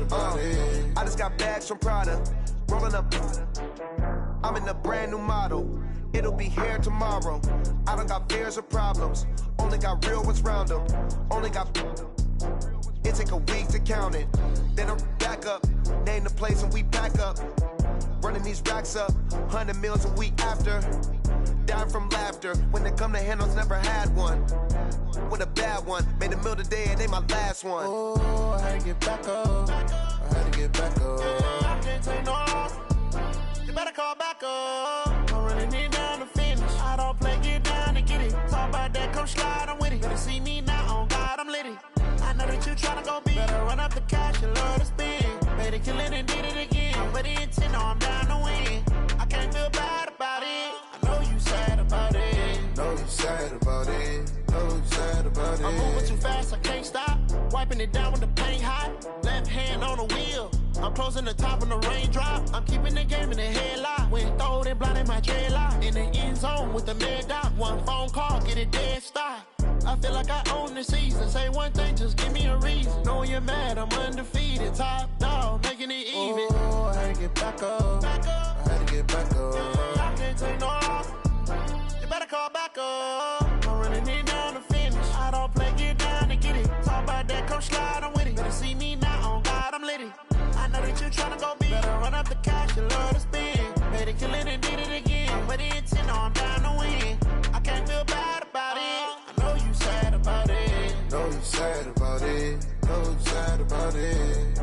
about it. I just got bags from Prada, rolling up. I'm in a brand new model. It'll be here tomorrow. I don't got fears or problems. Only got real ones round them. Only got. It take a week to count it. Then I'm back up. Name the place and we pack up. Running these racks up. 100 meals a week after. Dying from laughter. When it come to handles, never had one. With a bad one. Made a meal today and they my last one. Oh, I had to get back up. I had to get back up. I can't take no loss. You better call back up. I'm running it down to finish. I don't play, get down and get it. Talk about that, come slide, I'm with it. Better see me now, on God, I'm litty. I know that you tryna go big. Better run up the cash, you love to spend. Better kill it and did it again. I'm ready intent, no, I'm down to win. I can't feel bad about it. I know you sad about it. Know you sad about it. Know you sad about it. I'm moving too fast, I can't stop. Wiping it down with the paint hot. Left hand on the wheel. I'm closing the top on the raindrop. I'm keeping the game in the headlock. When throwed and blinded my dreadlock. In the end zone with the mad dot. One phone call, get it dead stop. I feel like I own the season. Say one thing, just give me a reason. Knowing you're mad, I'm undefeated. Top dog, making it even. Oh, I had to get back up. I had to get back up. I can't take no loss. You better call back up. I'm running it down to finish. I don't play, get down and get it. Talk about that, come slide, I'm with it. Better see me now, on God, I'm litty. I know that you tryna go big. Better run up the cash, you love to spend. Better kill it and did it again. But the intent, no, I'm down to win. I can't feel bad about it. I know you sad about it. Know you sad about it. Know you sad about it.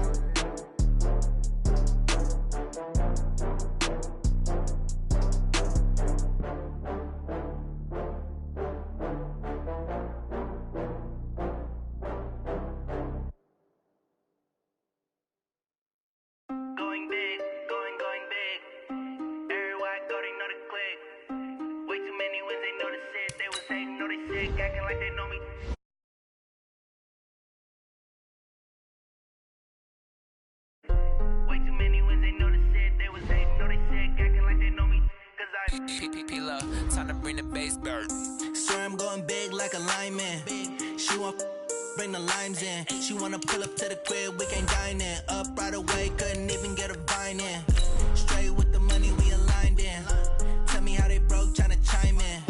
Going big, going big. Everywhere I go, they know the click. Way too many wins, they know the shit. They was hating, know they sick, acting like they know me. Way too many wins, they know the shit. They was hating, know they sick, acting like they know me. Cause I P-Love, time to bring the bass back. Swear I'm going big like a lineman. She want bring the limes in. She wanna pull up to the crib, we can't dine in. Up right away, couldn't even get a vine in. Straight with the money we aligned in. Tell me how they broke, tryna chime in.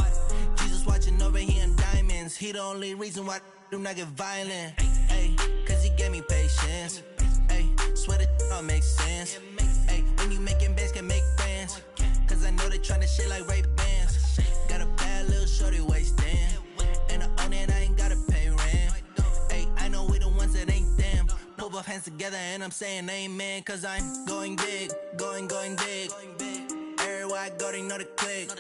Jesus watching over here in diamonds. He the only reason why do not get violent. Ay, cause he gave me patience. Ay, swear that don't make sense. Ay, when you making bands, can make friends. Cause I know they tryna shit like Ray Bans. Got a bad little shorty wasting. And I own it, I ain't gotta pay rent. Ay, I know we the ones that ain't them. Put both hands together and I'm saying amen. Cause I'm going big, going big. Everywhere I go, they know the click.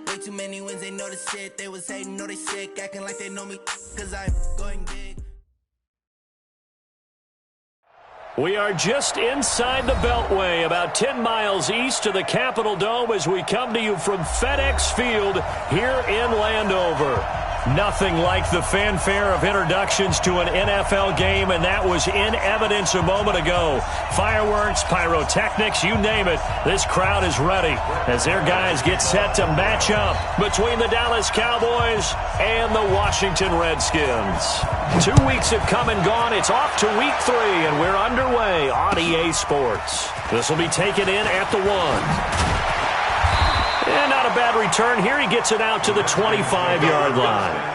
Way too many wins, they know the shit. They was hating, know they sick, acting like they know me. Cause I'm going big. We are just inside the Beltway, about 10 miles east of the Capitol Dome as we come to you from FedEx Field here in Landover. Nothing like the fanfare of introductions to an NFL game, and that was in evidence a moment ago. Fireworks, pyrotechnics, you name it. This crowd is ready as their guys get set to match up between the Dallas Cowboys and the Washington Redskins. 2 weeks have come and gone. It's off to week 3, and we're underway on EA Sports. This will be taken in at the 1. And not a bad return here. He gets it out to the 25-yard line.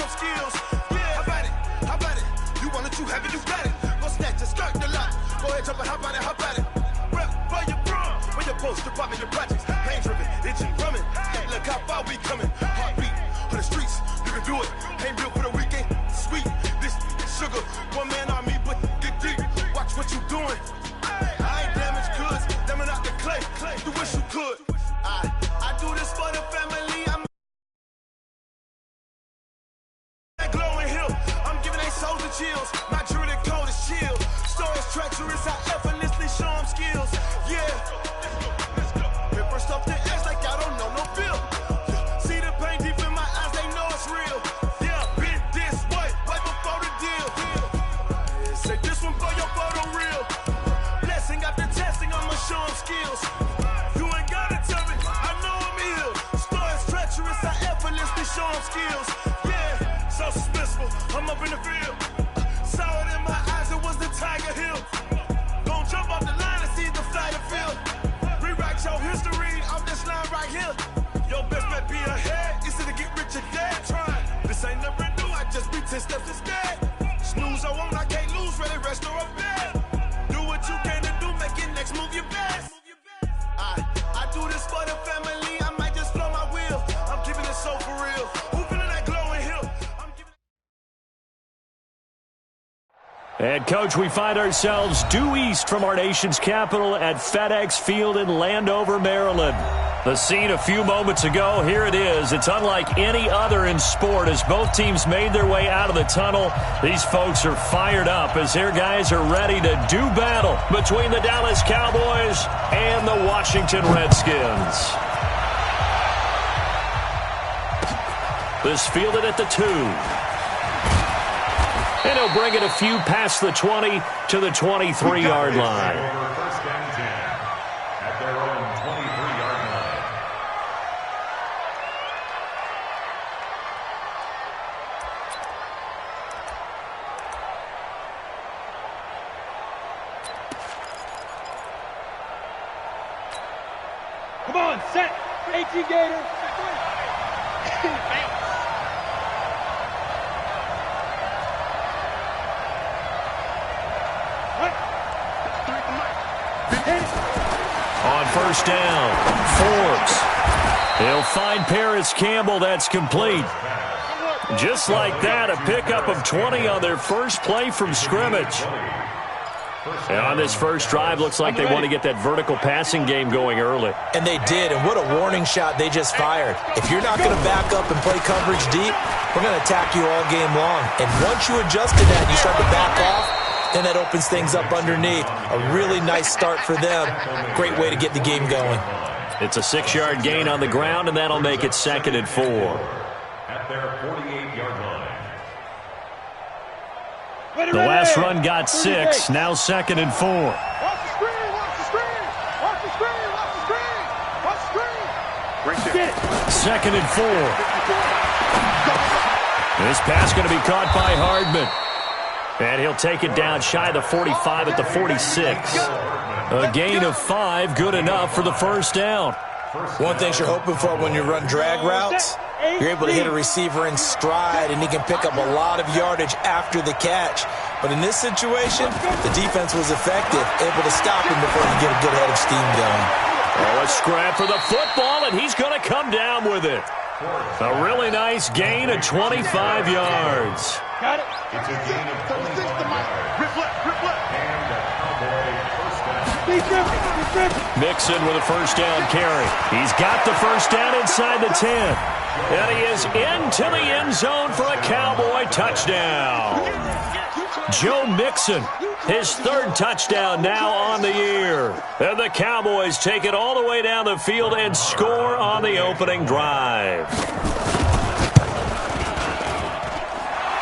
Sean skills. Yeah, how about it? How about it? You want it, you have it, you got it. Go snatch your skirt the lot. Go ahead, jump it, how about it? How about it? Rep where you from? Where your post, department, your projects. Pain driven, itching, drumming. Hey, look how far we coming. Heartbeat on the streets, you can do it. Ain't built for the weekend. Sweet, this sugar. One man army, but get deep. Watch what you doing. I ain't damaged goods, damn it out the clay. You wish you could. I do this for the family. I'm glowing hill. I'm giving they souls the chills. My jewelry code is chill. Stories treacherous, I effortlessly show them skills. Yeah. Ripper stuff the edge like I don't know no feel. See the pain deep in my eyes, they know it's real. Yeah, been this way, right before the deal. Say this one for your photo real. Blessing after testing, I'ma show them skills. You ain't gotta tell me, I know I'm ill. Stories treacherous, I effortlessly show them skills. Yeah, so suspenseful, I'm up in the field. Saw it in my eyes, it was the Tiger Hill. Gon' jump off the line and see the fly the field. Rewrite your history off this line right here. Your best bet be ahead, easy to get rich or dead. Try, this ain't never new, I just be 10 steps instead. Snooze I won't, I can't lose, ready, rest or a bed. Do what you can to do, make it next move your best. I do this for the family, I might just blow my wheel. I'm keeping it so for real. Who feeling that glowing hill? I'm giving. And, Coach, we find ourselves due east from our nation's capital at FedEx Field in Landover, Maryland. The scene a few moments ago, here it is. It's unlike any other in sport as both teams made their way out of the tunnel. These folks are fired up as their guys are ready to do battle between the Dallas Cowboys and the Washington Redskins. This fielded at the 2. And he'll bring it a few past the 20 to the 23-yard line. First and 10 at their own 23-yard line. Come on, set. AT Gator. On first down, Forbes. He'll find Paris Campbell. That's complete. Just like that, a pickup of 20 on their first play from scrimmage. And on this first drive, looks like they want to get that vertical passing game going early. And they did, and what a warning shot they just fired. If you're not going to back up and play coverage deep, we're going to attack you all game long. And once you adjust to that and you start to back off, then that opens things up underneath. A really nice start for them. Great way to get the game going. It's a 6-yard gain on the ground, and that'll make it 2nd and 4. At their 48-yard line. The last run got 6, now 2nd and 4. Watch the screen, watch the screen, watch the screen, watch the screen, watch the screen. Right there. 2nd and 4. This pass going to be caught by Hardman. And he'll take it down shy of the 45 at the 46. A gain of 5, good enough for the first down. One thing you're hoping for when you run drag routes, you're able to hit a receiver in stride, and he can pick up a lot of yardage after the catch. But in this situation, the defense was effective, able to stop him before he get a good head of steam going. Oh, a scrap for the football, and he's going to come down with it. A really nice gain of 25 yards. Got it. It's a gain of 26 to Mike. Rip left, rip left. And a Cowboy first down. Mixon with a first down carry. He's got the first down inside the 10. And he is into the end zone for a Cowboy touchdown. Joe Mixon, his 3rd touchdown now on the year. And the Cowboys take it all the way down the field and score on the opening drive.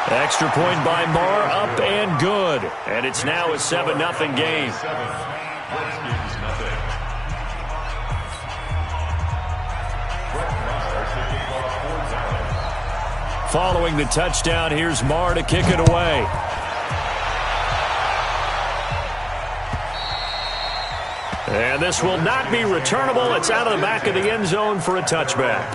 Extra point by Marr, up and good. And it's now a 7-0 game. Redskins nothing. Following the touchdown, here's Marr to kick it away. And this will not be returnable. It's out of the back of the end zone for a touchback.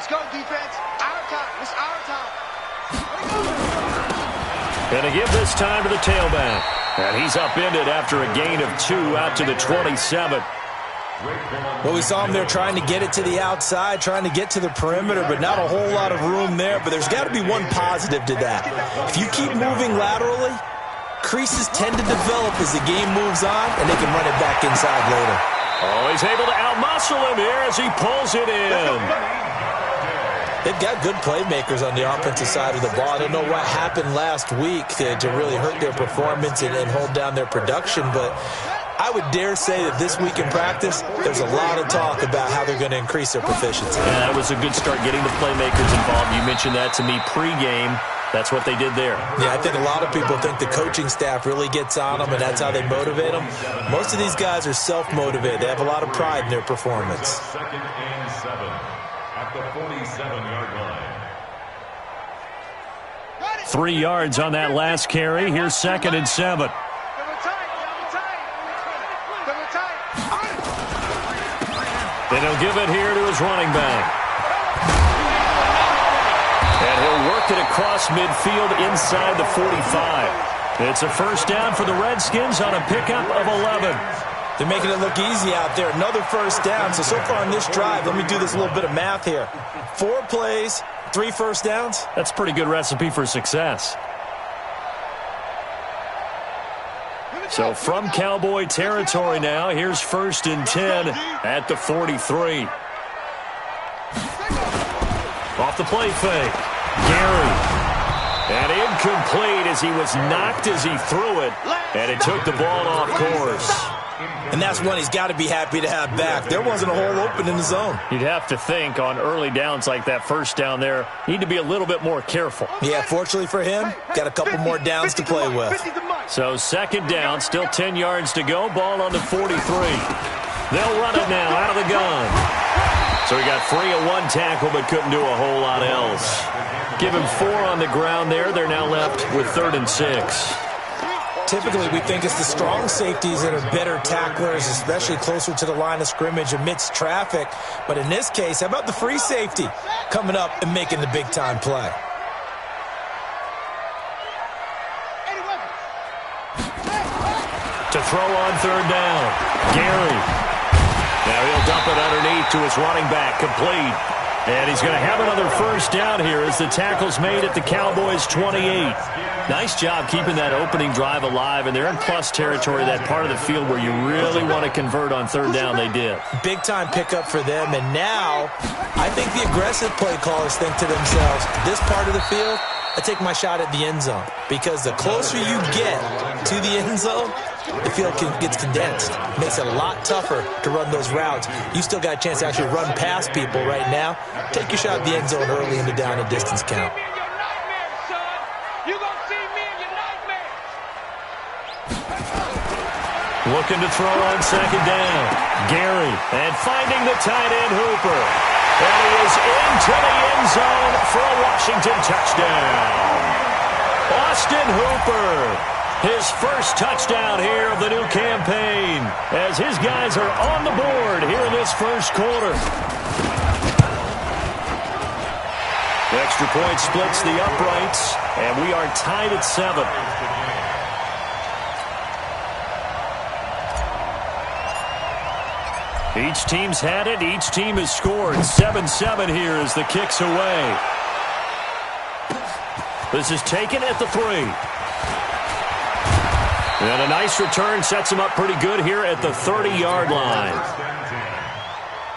Let's go, defense. Our time. It's our time. Going to give this time to the tailback. And he's upended after a gain of 2 out to the 27. Well, we saw him there trying to get it to the outside, trying to get to the perimeter, but not a whole lot of room there. But there's got to be one positive to that. If you keep moving laterally, creases tend to develop as the game moves on, and they can run it back inside later. Oh, he's able to outmuscle him here as he pulls it in. They've got good playmakers on the offensive side of the ball. I don't know what happened last week to really hurt their performance and hold down their production, but I would dare say that this week in practice, there's a lot of talk about how they're going to increase their proficiency. Yeah, that was a good start getting the playmakers involved. You mentioned that to me pregame. That's what they did there. Yeah, I think a lot of people think the coaching staff really gets on them, and that's how they motivate them. Most of these guys are self-motivated. They have a lot of pride in their performance. Second and 7 at the 47-yard line. 3 yards on that last carry. Here's 2nd and 7. And he'll give it here to his running back. And he'll work it across midfield inside the 45. It's a first down for the Redskins on a pickup of 11. They're making it look easy out there. Another first down. So far on this drive, let me do this little bit of math here. 4 plays, 3 first downs. That's a pretty good recipe for success. So from Cowboy territory now, here's 1st and 10 at the 43. Off the play fake. Gary. And incomplete as he was knocked as he threw it. And it took the ball off course. And that's one he's got to be happy to have back. There wasn't a hole open in the zone. You'd have to think on early downs like that first down there, need to be a little bit more careful. Yeah, fortunately for him, got a couple more downs to play with. So 2nd down, still 10 yards to go. Ball on the 43. They'll run it now out of the gun. So he got 3 at 1 tackle, but couldn't do a whole lot else. Give him 4 on the ground there. They're now left with 3rd and 6. Typically, we think it's the strong safeties that are better tacklers, especially closer to the line of scrimmage amidst traffic. But in this case, how about the free safety coming up and making the big-time play? To throw on 3rd down, Gary. Now he'll dump it underneath to his running back, complete. And he's going to have another first down here as the tackle's made at the Cowboys' 28. Nice job keeping that opening drive alive, and they're in plus territory, that part of the field where you really want to convert on 3rd down. They did. Big-time pickup for them, and now I think the aggressive play callers think to themselves, this part of the field, I take my shot at the end zone, because the closer you get to the end zone, the field gets condensed. It makes it a lot tougher to run those routes. You still got a chance to actually run past people right now. Take your shot at the end zone early in the down and distance count. Looking to throw on 2nd down. Gary, and finding the tight end Hooper. And he is into the end zone for a Washington touchdown. Austin Hooper. His first touchdown here of the new campaign as his guys are on the board here in this first quarter. The extra point splits the uprights, and we are tied at 7. Each team's had it. Each team has scored. 7-7 here as the kick's away. This is taken at the 3. And a nice return sets him up pretty good here at the 30-yard line.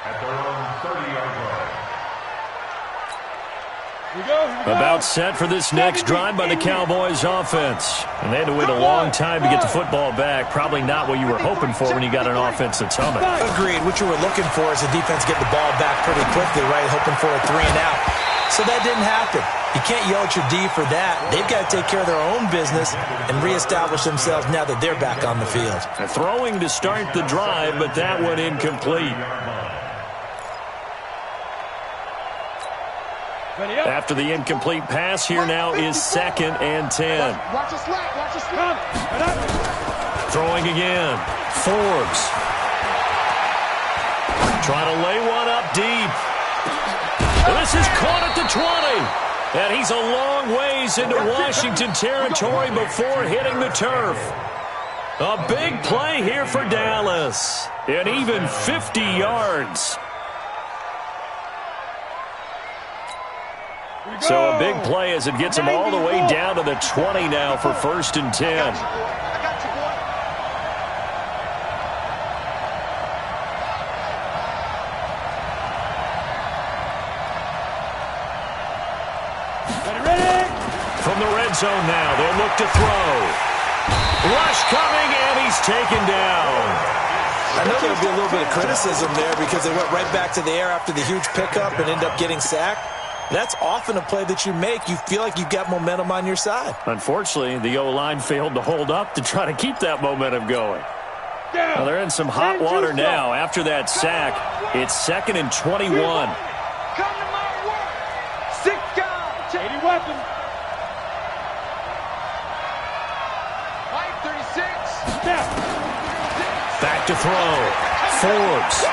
At their own 30-yard line. About set for this next drive by the Cowboys offense. And they had to wait a long time to get the football back. Probably not what you were hoping for when you got an offense that's humming. Agreed. What you were looking for is the defense get the ball back pretty quickly, right? Hoping for a 3 and out. So that didn't happen. You can't yell at your D for that. They've got to take care of their own business and reestablish themselves now that they're back on the field. They're throwing to start the drive, but that one incomplete. After the incomplete pass, here now is 2nd and 10. Throwing again. Forbes. Trying to lay one up deep. And this This is caught at the 20. And he's a long ways into Washington territory before hitting the turf. A big play here for Dallas. And even 50 yards. So a big play as it gets him all the way down to the 20 now for 1st and 10. From the red zone now, they'll look to throw. Rush coming, and he's taken down. I know there'll be a little bit of criticism there because they went right back to the air after the huge pickup and end up getting sacked. That's often a play that you make. You feel like you've got momentum on your side. Unfortunately, the O-line failed to hold up to try to keep that momentum going. Well, they're in some hot water now. After that sack, it's 2nd and 21. Come to my work. 6 guys. 80 weapons. Mike 36. Back to throw. Forbes.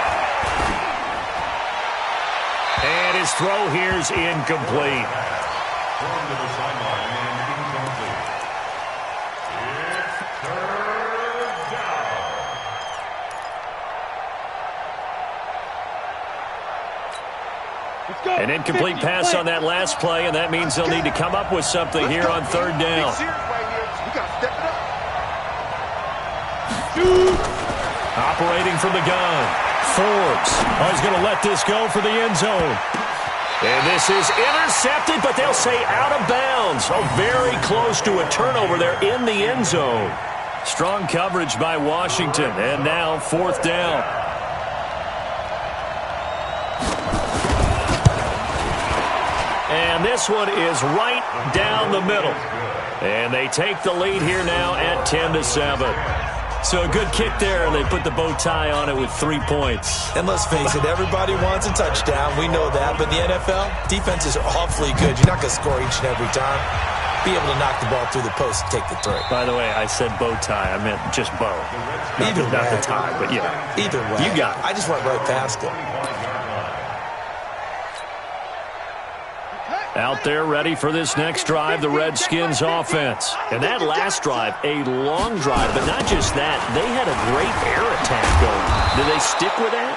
And his throw here's incomplete. Thrown to the sideline and incomplete. It's 3rd down. An incomplete pass on that last play, and that means they'll need to come up with something here on 3rd down. Operating from the gun. Forbes. Oh, he's going to let this go for the end zone. And this is intercepted, but they'll say out of bounds. Oh, very close to a turnover there in the end zone. Strong coverage by Washington, and now 4th down. And this one is right down the middle. And they take the lead here now at 10-7. So a good kick there, and they put the bow tie on it with 3 points. And let's face it, everybody wants a touchdown. We know that. But in the NFL, defenses are awfully good. You're not going to score each and every time. Be able to knock the ball through the post and take the 3. By the way, I said bow tie. I meant just bow. Either way. Not the tie, but yeah. Either way. You got it. I just went right past it. Out there ready for this next drive, the Redskins offense. And that last drive, a long drive, but not just that. They had a great air attack going. Do they stick with that?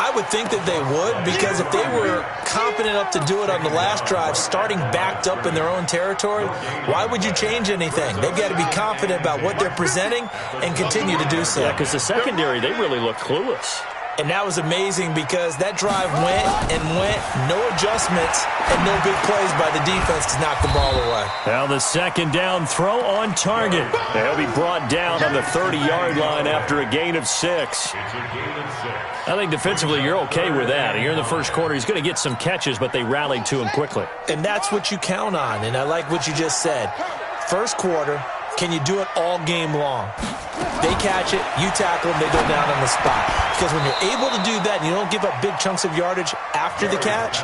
I would think that they would, because if they were confident enough to do it on the last drive, starting backed up in their own territory, why would you change anything? They've got to be confident about what they're presenting and continue to do so. Yeah, because the secondary, they really look clueless. And that was amazing because that drive went and went, no adjustments, and no big plays by the defense to knock the ball away. Now the 2nd down throw on target. They'll be brought down on the 30-yard line after a gain of 6. It's a gain of 6. I think defensively you're okay with that. Here in the first quarter, he's going to get some catches, but they rallied to him quickly. And that's what you count on, and I like what you just said. First quarter, can you do it all game long? They catch it, you tackle them, they go down on the spot. Because when you're able to do that and you don't give up big chunks of yardage after the catch,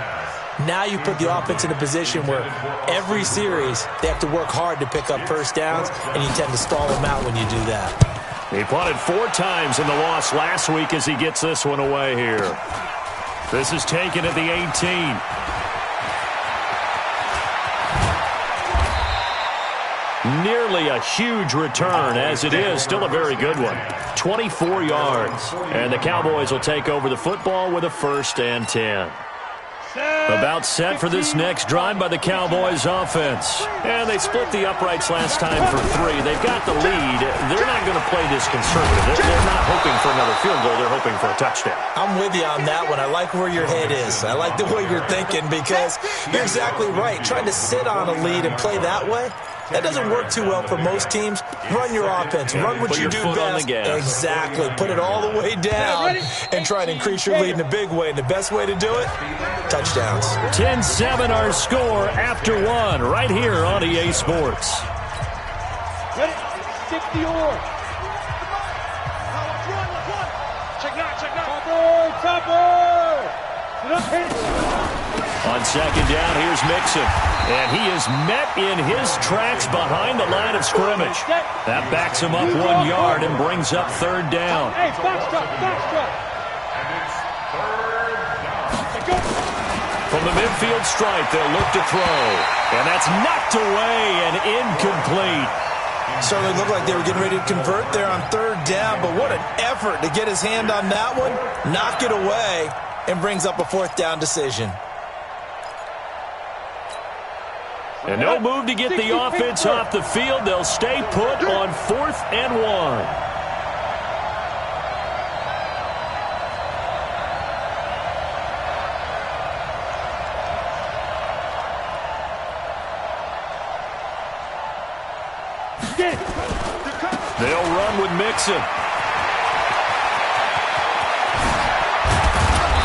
now you put the offense in a position where every series they have to work hard to pick up first downs, and you tend to stall them out when you do that. He punted 4 times in the loss last week as he gets this one away here. This is taken at the 18. Nearly a huge return, as it is still a very good one. 24 yards. And the Cowboys will take over the football with a 1st and 10. About set for this next drive by the Cowboys offense. And they split the uprights last time for 3. They've got the lead. They're not going to play this conservative. They're not hoping for another field goal. They're hoping for a touchdown. I'm with you on that one. I like where your head is. I like the way you're thinking because you're exactly right. Trying to sit on a lead and play that way, that doesn't work too well for most teams. Run your offense. Run what you do best. Exactly. Put it all the way down and try and increase your lead in a big way. And the best way to do it, touchdowns. 10-7 our score after 1 right here on EA Sports. Ready? Stick the oar. Check now. Topper. On 2nd down, here's Mixon. And he is met in his tracks behind the line of scrimmage. That backs him up 1 yard and brings up 3rd down. Hey, foxtrot. And it's 3rd down. From the midfield stripe, they'll look to throw. And that's knocked away and incomplete. Certainly looked like they were getting ready to convert there on third down, but what an effort to get his hand on that one, knock it away, and brings up a fourth down decision. And no move to get the offense off the field. They'll stay put on 4th and 1. They'll run with Mixon.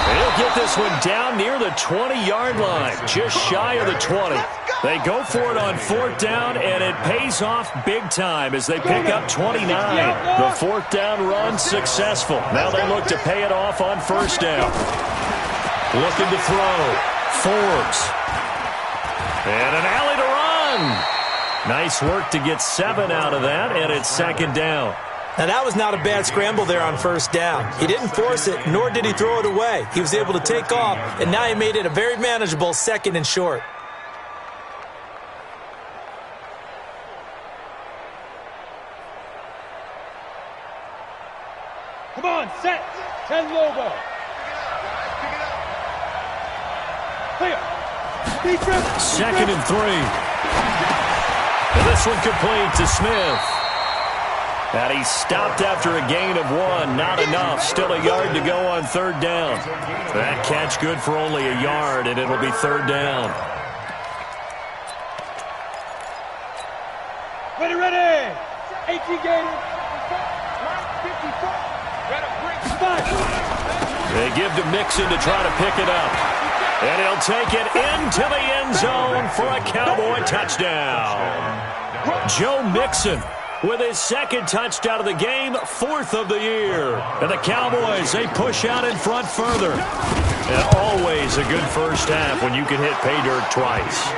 They'll get this one down near the 20-yard line, just shy of the 20. They go for it on 4th down, and it pays off big time as they pick up 29. The 4th down run successful. Now they look to pay it off on 1st down. Looking to throw. Forbes. And an alley to run. Nice work to get 7 out of that, and it's 2nd down. Now, that was not a bad scramble there on 1st down. He didn't force it, nor did he throw it away. He was able to take off, and now he made it a very manageable 2nd and short. Come on, set. 10 Lobo. Clear. 2nd and 3. And this one complete to Smith. And he stopped after a gain of 1. Not enough. Still a yard to go on 3rd down. That catch good for only a yard, and it'll be 3rd down. Ready. 18 Gators. They give to Mixon to try to pick it up. And he'll take it into the end zone for a Cowboy touchdown. Joe Mixon with his 2nd touchdown of the game, 4th of the year. And the Cowboys, they push out in front further. And always a good first half when you can hit pay dirt twice.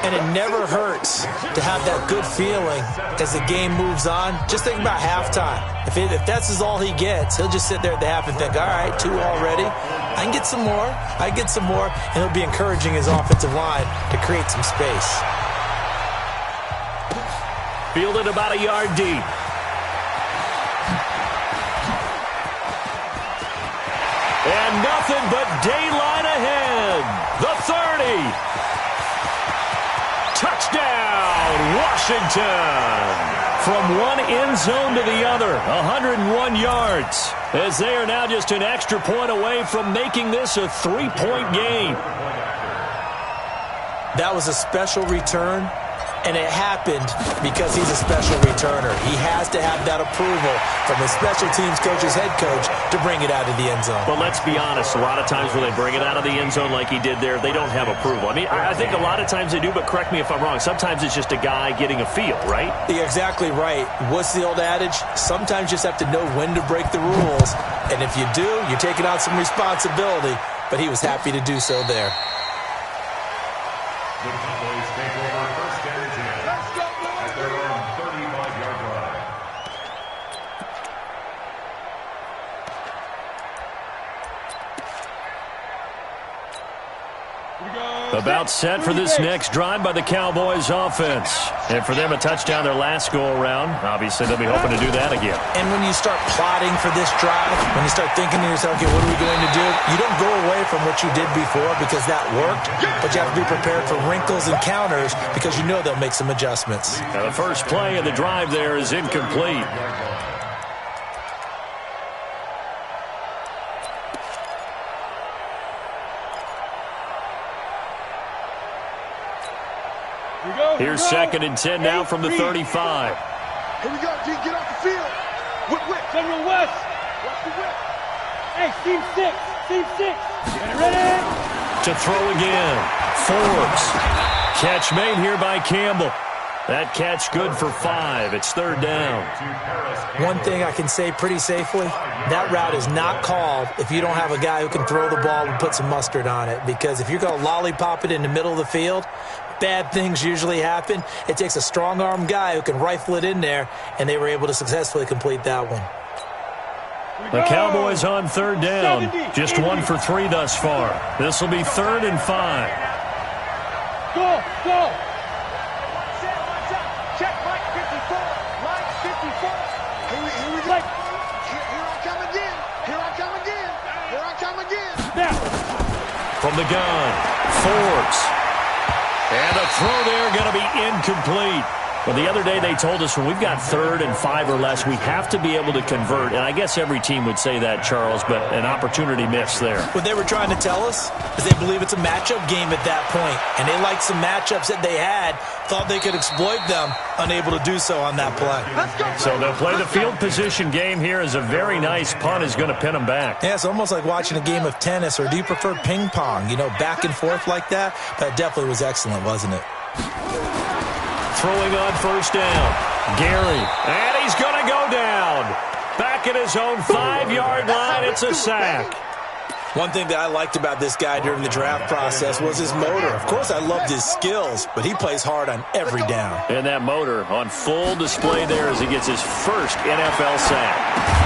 And it never hurts to have that good feeling as the game moves on. Just think about halftime. If that's all he gets, he'll just sit there at the half and think, all right, 2 already. I can get some more. And he'll be encouraging his offensive line to create some space. Fielded about a yard deep. And nothing but daylight ahead. The 30. Touchdown, Washington. From one end zone to the other, 101 yards. As they are now just an extra point away from making this a 3-point game. That was a special return, and it happened because he's a special returner. He has to have that approval from his special teams coach's head coach to bring it out of the end zone. But let's be honest, a lot of times when they bring it out of the end zone like he did there, they don't have approval. I mean, I think a lot of times they do, but correct me if I'm wrong. Sometimes it's just a guy getting a feel, right? You're exactly right. What's the old adage? Sometimes you just have to know when to break the rules. And if you do, you're taking on some responsibility. But he was happy to do so there. The Cowboys take over 1st and 10 at their own 35-yard line. About set for this next drive by the Cowboys offense. And for them, a touchdown their last go-around. Obviously, they'll be hoping to do that again. And when you start plotting for this drive, when you start thinking to yourself, okay, what are we going to do? You don't go away from what you did before because that worked, but you have to be prepared for wrinkles and counters because you know they'll make some adjustments. Now, the first play of the drive there is incomplete. Here's 2nd and 10 now from the 35. Here we go, G. Get off the field. Whip. General West. Watch the whip. Hey, Team 6. Get ready. To throw again. Forbes. Catch made here by Campbell. That catch good for 5. It's 3rd down. One thing I can say pretty safely, that route is not called if you don't have a guy who can throw the ball and put some mustard on it. Because if you're going to lollipop it in the middle of the field, bad things usually happen. It takes a strong-arm guy who can rifle it in there, and they were able to successfully complete that one. The Cowboys on third down. Just 1 for 3 thus far. This will be 3rd and 5. Go, go. Check Mike 54. Mike 54. Here we go. Here I come again. Here I come again. Here I come again. Now. From the gun, Forbes. And a throw there going to be incomplete. Well, the other day they told us when we've got 3rd and 5 or less, we have to be able to convert. And I guess every team would say that, Charles, but an opportunity missed there. What they were trying to tell us is they believe it's a matchup game at that point. And they liked some matchups that they had, thought they could exploit them, unable to do so on that play. So they'll play the field position game here as a very nice punt is going to pin them back. Yeah, it's almost like watching a game of tennis, or do you prefer ping pong? You know, back and forth like that? That definitely was excellent, wasn't it? Throwing on first down. Gary. And he's going to go down. Back at his own 5-yard line. It's a sack. One thing that I liked about this guy during the draft process was his motor. Of course, I loved his skills, but he plays hard on every down. And that motor on full display there as he gets his first NFL sack.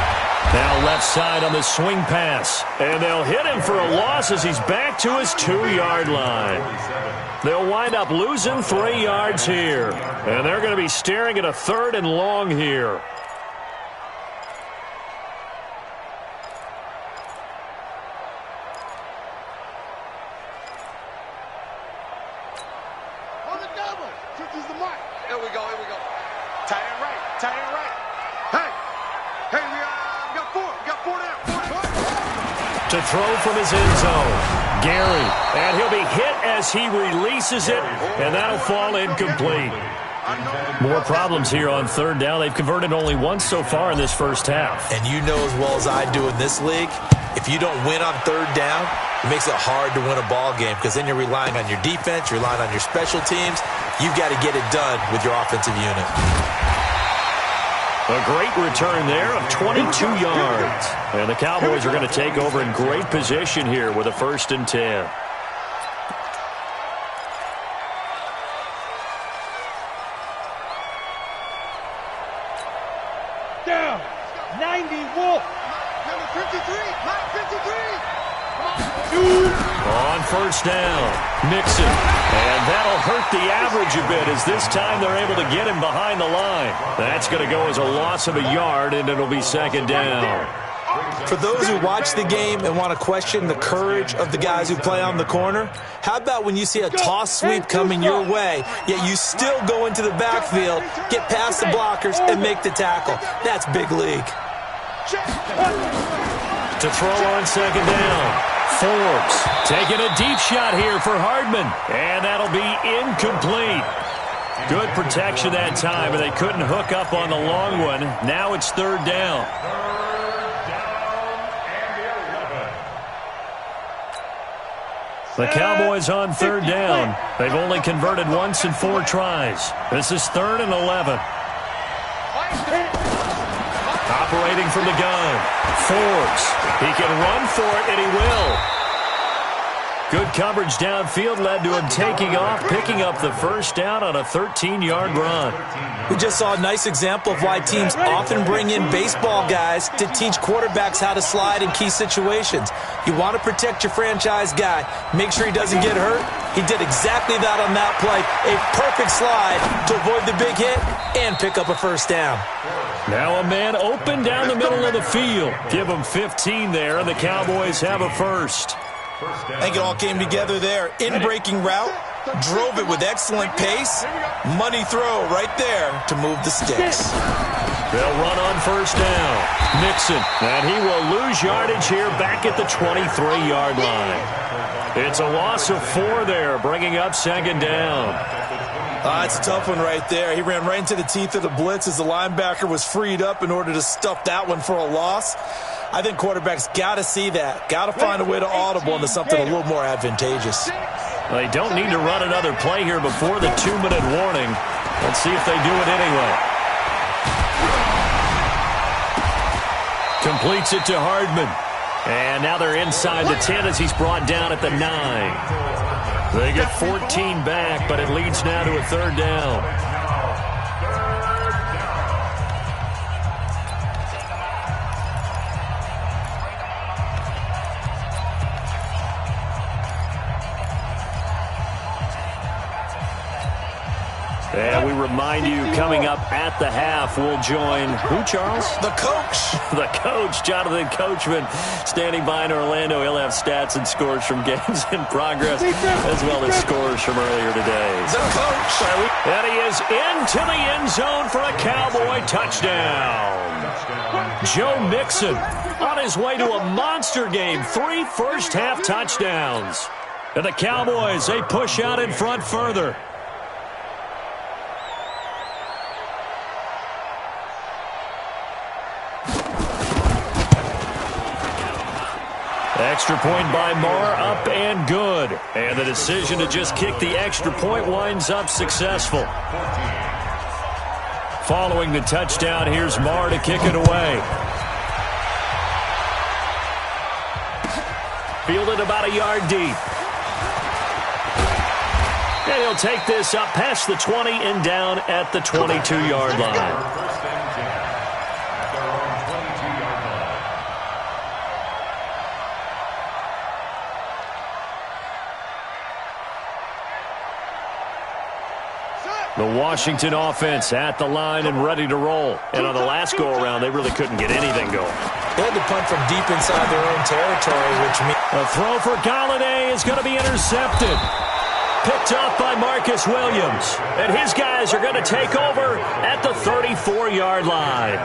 Now left side on the swing pass. And they'll hit him for a loss as he's back to his 2-yard line. They'll wind up losing 3 yards here. And they're going to be staring at a 3rd and long here. On the double. 50's the mark. Here we go. Tight end right. Hey, we got 4 down. To throw from his end zone. Gary, and he'll be hit as he releases it, and that'll fall incomplete. More problems here on 3rd down. They've converted only once so far in this first half. And you know as well as I do in this league, if you don't win on 3rd down, it makes it hard to win a ball game because then you're relying on your defense, you're relying on your special teams. You've got to get it done with your offensive unit. A great return there of 22 yards. And the Cowboys are going to take over in great position here with a 1st and 10. Down. 90 Wolf. Number 53. On first down, Nixon. And that'll hurt the average a bit as this time they're able to get him behind the line. That's going to go as a loss of a yard, and it'll be 2nd down. For those who watch the game and want to question the courage of the guys who play on the corner, how about when you see a toss sweep coming your way, yet you still go into the backfield, get past the blockers, and make the tackle? That's big league. To throw on 2nd down. Forbes taking a deep shot here for Hardman. And that'll be incomplete. Good protection that time, but they couldn't hook up on the long one. Now it's 3rd down. The Cowboys on 3rd down. They've only converted once in 4 tries. This is 3rd and 11. Operating from the gun. Forbes. He can run for it, and he will. Good coverage downfield led to him taking off, picking up the 1st down on a 13-yard run. We just saw a nice example of why teams often bring in baseball guys to teach quarterbacks how to slide in key situations. You want to protect your franchise guy. Make sure he doesn't get hurt. He did exactly that on that play. A perfect slide to avoid the big hit and pick up a 1st down. Now a man open down the middle of the field. Give him 15 there, and the Cowboys have a 1st. I think it all came together there. In-breaking route, drove it with excellent pace. Money throw right there to move the sticks. They'll run on 1st down. Nixon, and he will lose yardage here back at the 23-yard line. It's a loss of 4 there, bringing up 2nd down. It's a tough one right there. He ran right into the teeth of the blitz as the linebacker was freed up in order to stuff that one for a loss. I think quarterbacks got to see that. Got to find a way to audible into something a little more advantageous. They don't need to run another play here before the 2-minute warning. Let's see if they do it anyway. Completes it to Hardman. And now they're inside the 10 as he's brought down at the 9. They get 14 back, but it leads now to a 3rd down. And we remind you, coming up at the half, we'll join who, Charles? The coach. The coach, Jonathan Coachman, standing by in Orlando. He'll have stats and scores from games in progress, as well as scores from earlier today. The coach. And he is into the end zone for a Cowboy touchdown. Joe Mixon on his way to a monster game. 3 first-half touchdowns. And the Cowboys, they push out in front further. Extra point by Marr, up and good. And the decision to just kick the extra point winds up successful. Following the touchdown, here's Marr to kick it away. Fielded about a yard deep. And he'll take this up past the 20 and down at the 22-yard line. The Washington offense at the line and ready to roll. And on the last go-around, they really couldn't get anything going. They had to punt from deep inside their own territory, which means a throw for Galladay is going to be intercepted. Picked off by Marcus Williams. And his guys are going to take over at the 34-yard line.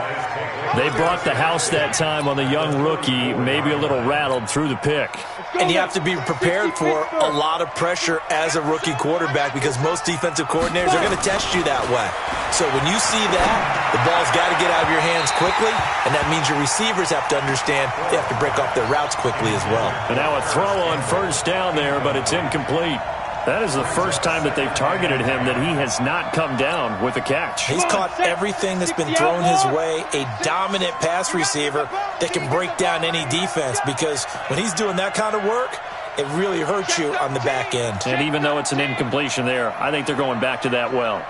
They brought the house that time on the young rookie, maybe a little rattled through the pick. And you have to be prepared for a lot of pressure as a rookie quarterback because most defensive coordinators are going to test you that way. So when you see that, the ball's got to get out of your hands quickly, and that means your receivers have to understand they have to break off their routes quickly as well. And now a throw on first down there, but it's incomplete. That is the first time that they've targeted him that he has not come down with a catch. He's caught everything that's been thrown his way, a dominant pass receiver that can break down any defense because when he's doing that kind of work, it really hurts you on the back end. And even though it's an incompletion there, I think they're going back to that well.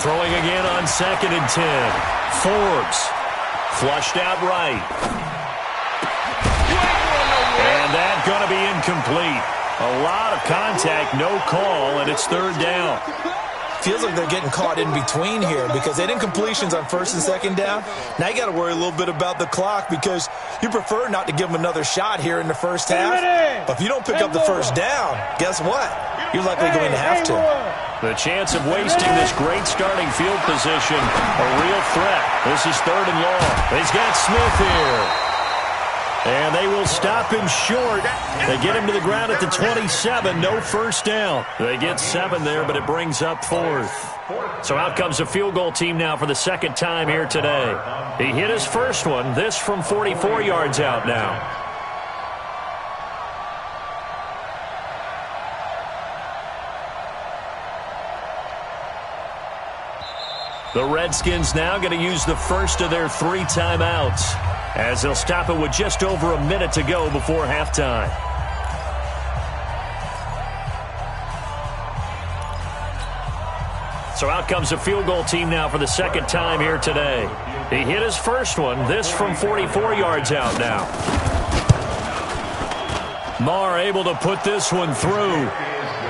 Throwing again on 2nd and 10. Forbes flushed out right. And that's going to be incomplete. A lot of contact, no call, and it's 3rd down. Feels like they're getting caught in between here because they didn't incompletions on 1st and 2nd down. Now you got to worry a little bit about the clock because you prefer not to give them another shot here in the first half. But if you don't pick up the first down, guess what? You're likely going to have to. The chance of wasting this great starting field position, a real threat. This is 3rd and long. He's got Smith here. And they will stop him short. They get him to the ground at the 27. No first down. They get 7 there, but it brings up 4th. So out comes the field goal team now for the 2nd time here today. He hit his first one. This from 44 yards out now. The Redskins now going to use the first of their 3 timeouts, as they'll stop it with just over a minute to go before halftime. So out comes the field goal team now for the 2nd time here today. He hit his first one, this from 44 yards out now. Marr able to put this one through,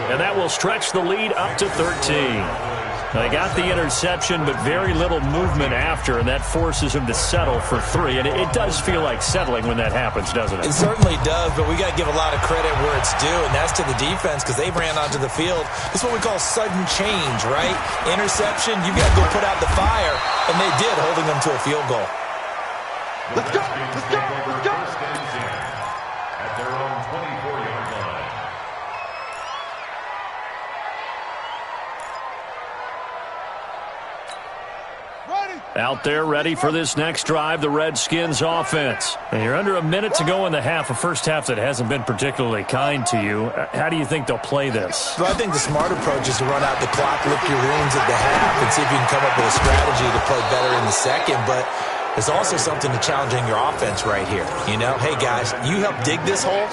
and that will stretch the lead up to 13. They got the interception, but very little movement after, and that forces him to settle for 3. And it does feel like settling when that happens, doesn't it? It certainly does, but we got to give a lot of credit where it's due, and that's to the defense because they ran onto the field. This is what we call sudden change, right? Interception, you got to go put out the fire, and they did, holding them to a field goal. Let's go! Let's go! Let's go! At their own 24-yard line. Out there ready for this next drive, the Redskins offense. And you're under a minute to go in the half, a first half that hasn't been particularly kind to you. How do you think they'll play this? Well, I think the smart approach is to run out the clock, lick your wounds at the half, and see if you can come up with a strategy to play better in the second. But there's also something to challenging your offense right here. You know, hey, guys, you help dig this hole.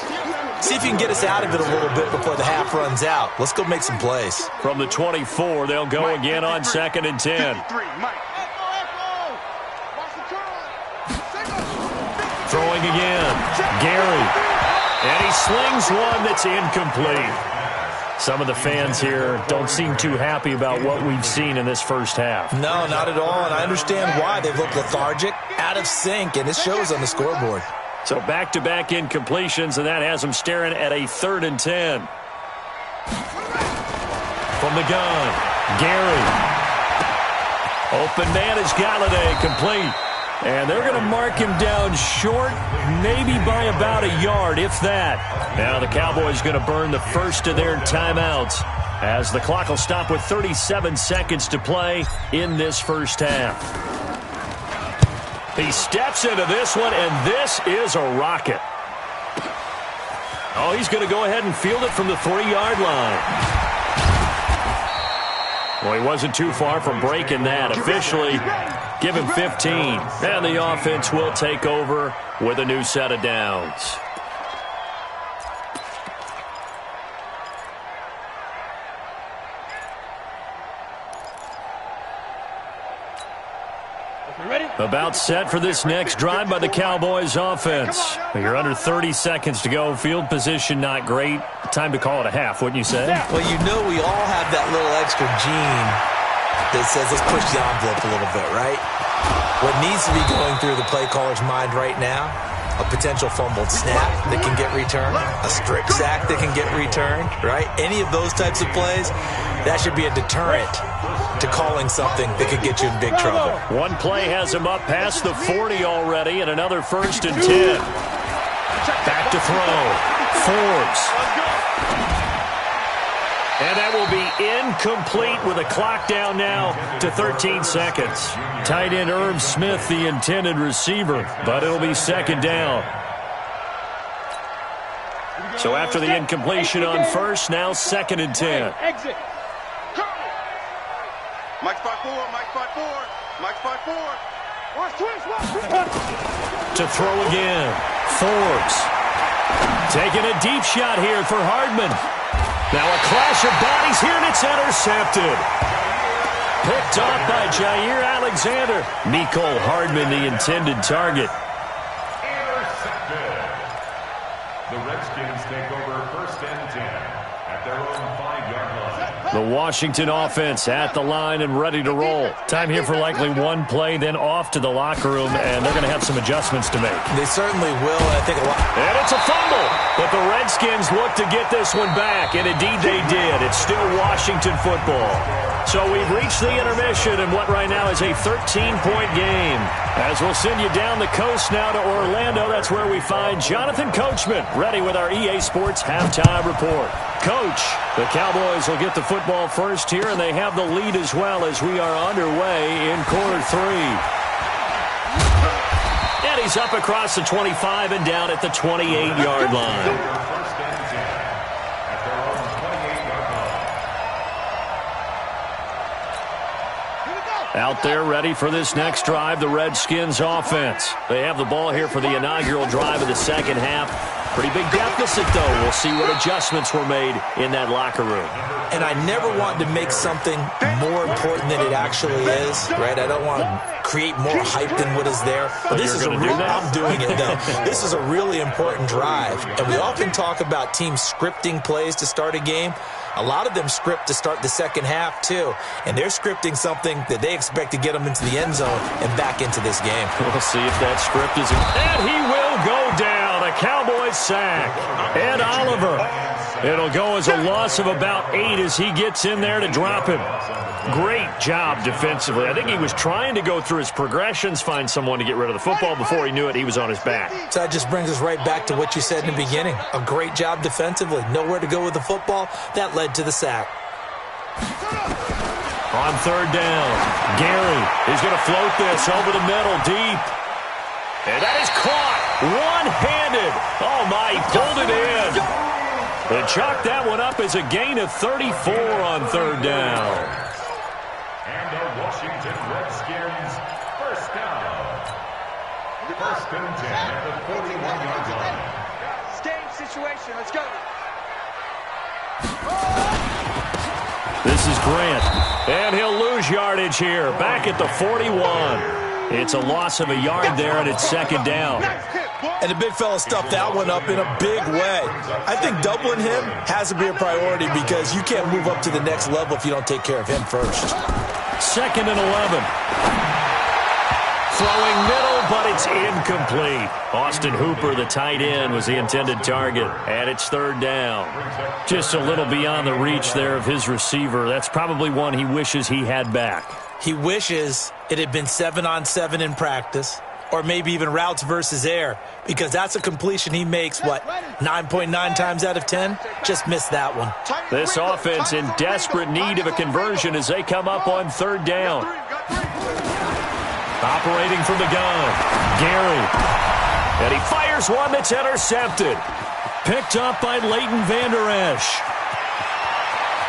See if you can get us out of it a little bit before the half runs out. Let's go make some plays. From the 24, they'll go again on 2nd and 10. Throwing again, Gary. And he slings one that's incomplete. Some of the fans here don't seem too happy about what we've seen in this first half. No, not at all, and I understand why. They've looked lethargic, out of sync, and it shows on the scoreboard. So back-to-back incompletions, and that has them staring at a 3rd and 10. From the gun, Gary. Open man is Galladay, complete. And they're going to mark him down short, maybe by about a yard, if that. Now the Cowboys going to burn the first of their timeouts as the clock will stop with 37 seconds to play in this first half. He steps into this one, and this is a rocket. Oh, he's going to go ahead and field it from the 3-yard line. Well, he wasn't too far from breaking that. Officially, give him 15. And the offense will take over with a new set of downs. About set for this next drive by the Cowboys offense. You're under 30 seconds to go. Field position not great. Time to call it a half, wouldn't you say? Well, you know we all have that little extra gene that says let's push the envelope a little bit, right? What needs to be going through the play caller's mind right now, a potential fumbled snap that can get returned, a strip sack that can get returned, right? Any of those types of plays, that should be a deterrent to calling something that could get you in big trouble. One play has him up past the 40 already, and another 1st and 10. Back to throw. Forbes. And that will be incomplete with a clock down now to 13 seconds. Tight end Irv Smith, the intended receiver, but it'll be 2nd down. So after the incompletion on 1st, now 2nd and 10. Exit. Mike 5-4, Mike 5-4, Mike 5-4. Watch twist. To throw again. Forbes. Taking a deep shot here for Hardman. Now a clash of bodies here, and it's intercepted. Picked off by Jair Alexander. Mecole Hardman, the intended target. Intercepted. The Redskins take over 1st and 10 at their own 5-yard line. The Washington offense at the line and ready to roll. Time here for likely one play, then off to the locker room, and they're going to have some adjustments to make. They certainly will, and I think a lot. And it's a fumble, but the Redskins look to get this one back, and indeed they did. It's still Washington football. So we've reached the intermission in what right now is a 13-point game. As we'll send you down the coast now to Orlando, that's where we find Jonathan Coachman, ready with our EA Sports Halftime Report. Coach, the Cowboys will get the football first here, and they have the lead as well as we are underway in quarter 3. And he's up across the 25 and down at the 28-yard line. Out there ready for this next drive, the Redskins offense. They have the ball here for the inaugural drive of the 2nd half. Pretty big deficit, though. We'll see what adjustments were made in that locker room. And I never want to make something more important than it actually is, right? I don't want to create more hype than what is there. But this is a real, I'm doing it, though. This is a really important drive. And we often talk about teams scripting plays to start a game. A lot of them script to start the 2nd half, too. And they're scripting something that they expect to get them into the end zone and back into this game. We'll see if that script is... And he will go down. A Cowboys sack. Ed Oliver. It'll go as a loss of about 8 as he gets in there to drop him. Great job defensively. I think he was trying to go through his progressions, find someone to get rid of the football. Before he knew it, he was on his back. So that just brings us right back to what you said in the beginning. A great job defensively. Nowhere to go with the football. That led to the sack. On 3rd down, Gary is going to float this over the middle deep. And that is caught one-handed. Oh, my, he pulled it in. And chalked that one up as a gain of 34 on 3rd down. And the Washington Redskins first down. 1st and 10 at the 41-yard line. Game situation. Let's go. This is Grant. And he'll lose yardage here. Back at the 41. It's a loss of a yard there, and it's 2nd down. And the big fella stuffed that one up in a big way. I think doubling him has to be a priority because you can't move up to the next level if you don't take care of him first. 2nd and 11. Throwing middle, but it's incomplete. Austin Hooper, the tight end, was the intended target, and it's 3rd down. Just a little beyond the reach there of his receiver. That's probably one he wishes he had back. He wishes it had been 7-on-7 in practice, or maybe even routes versus air, because that's a completion he makes, 9.9 times out of 10? Just missed that one. This offense in desperate need of a conversion as they come up on 3rd down. Operating from the gun, Gary. And he fires one that's intercepted. Picked up by Leighton Vander Esch.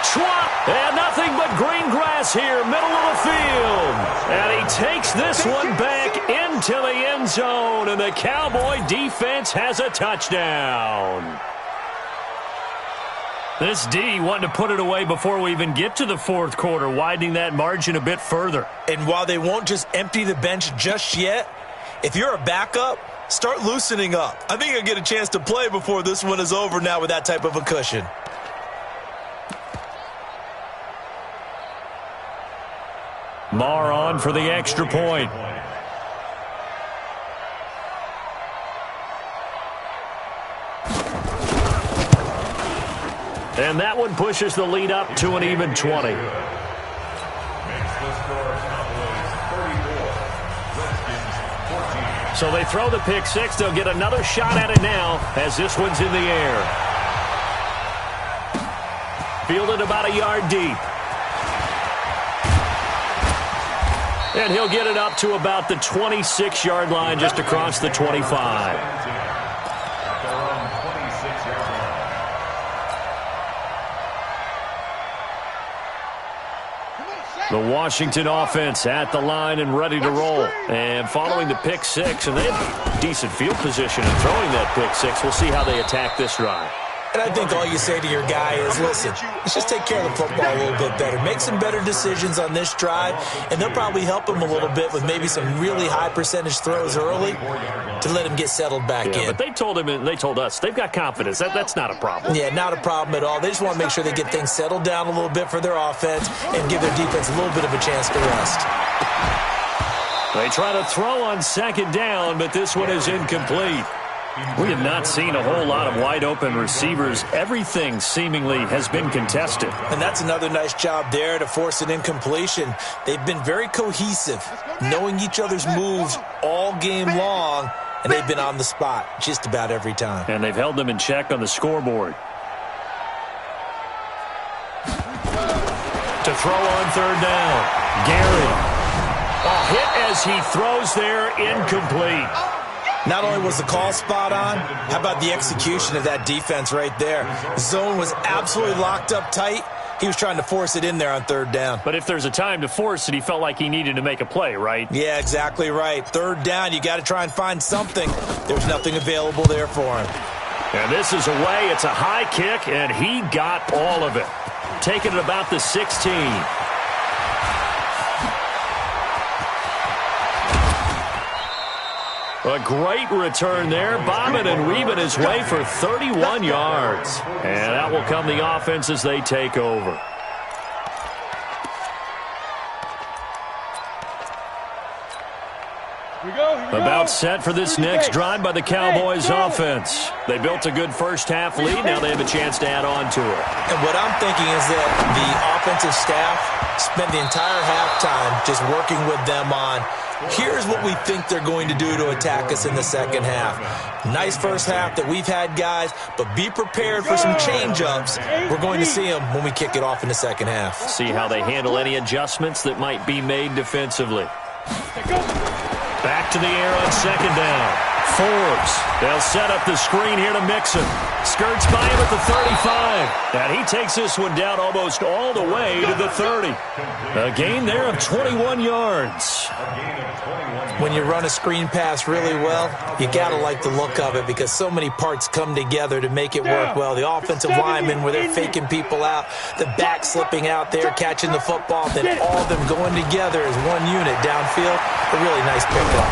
Schwab, and nothing but green grass here, middle of the field. And he takes this one back into the end zone, and the Cowboy defense has a touchdown. This D wanting to put it away before we even get to the 4th quarter, widening that margin a bit further. And while they won't just empty the bench just yet, if you're a backup, start loosening up. I think you'll get a chance to play before this one is over now with that type of a cushion. Marr on for the extra point. And that one pushes the lead up to an even 20. So they throw the pick six. They'll get another shot at it now as this one's in the air. Fielded about a yard deep. And he'll get it up to about the 26-yard line just across the 25. The Washington offense at the line and ready to roll. And following the pick six, and they have decent field position in throwing that pick six. We'll see how they attack this drive. And I think all you say to your guy is, listen, let's just take care of the football a little bit better. Make some better decisions on this drive, and they'll probably help him a little bit with maybe some really high percentage throws early to let him get settled back in. But they told him, and they told us, they've got confidence. That's not a problem. Yeah, not a problem at all. They just want to make sure they get things settled down a little bit for their offense and give their defense a little bit of a chance to rest. They try to throw on 2nd down, but this one is incomplete. We have not seen a whole lot of wide-open receivers. Everything seemingly has been contested. And that's another nice job there to force an incompletion. They've been very cohesive, knowing each other's moves all game long, and they've been on the spot just about every time. And they've held them in check on the scoreboard. To throw on 3rd down, Gary. A hit as he throws there, incomplete. Not only was the call spot on, how about the execution of that defense right there? Zone was absolutely locked up tight. He was trying to force it in there on 3rd down. But if there's a time to force it, he felt like he needed to make a play, right? Yeah, exactly right. 3rd down, you got to try and find something. There's nothing available there for him. And this is away. It's a high kick, and he got all of it. Taking it about the 16. A great return there, bobbing and weaving his way for 31 yards. And that will come the offense as they take over. About set for this next drive by the Cowboys offense. They built a good first-half lead. Now they have a chance to add on to it. And what I'm thinking is that the offensive staff spent the entire halftime just working with them on, here's what we think they're going to do to attack us in the second half. Nice first half that we've had, guys, but be prepared for some change-ups. We're going to see them when we kick it off in the second half. See how they handle any adjustments that might be made defensively. Back to the air on 2nd down. Forbes. They'll set up the screen here to Mixon. Skirts by him at the 35. And he takes this one down almost all the way to the 30. A gain there of 21 yards. When you run a screen pass really well, you got to like the look of it because so many parts come together to make it work well. The offensive linemen where they're faking people out, the back slipping out there, catching the football, then all of them going together as one unit downfield. A really nice pickup.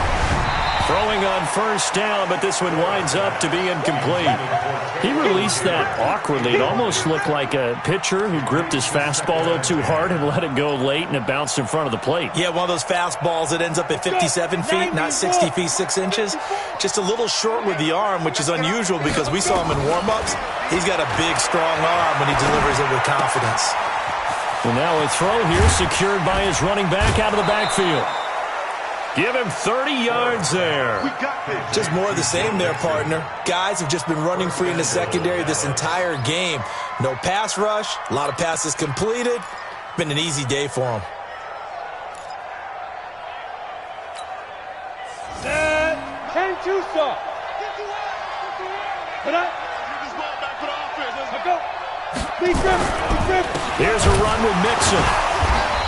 Throwing on first down, but this one winds up to be incomplete. He released that awkwardly. It almost looked like a pitcher who gripped his fastball a little too hard and let it go late, and it bounced in front of the plate. Yeah, one of those fastballs that ends up at 57 feet, not 60 feet, 6 inches. Just a little short with the arm, which is unusual because we saw him in warm-ups. He's got a big, strong arm when he delivers it with confidence. And now a throw here secured by his running back out of the backfield. Give him 30 yards there. Just more of the same there, partner. Guys have just been running free in the secondary this entire game. No pass rush, a lot of passes completed. Been an easy day for them. Ten too soft. Here's a run with Mixon.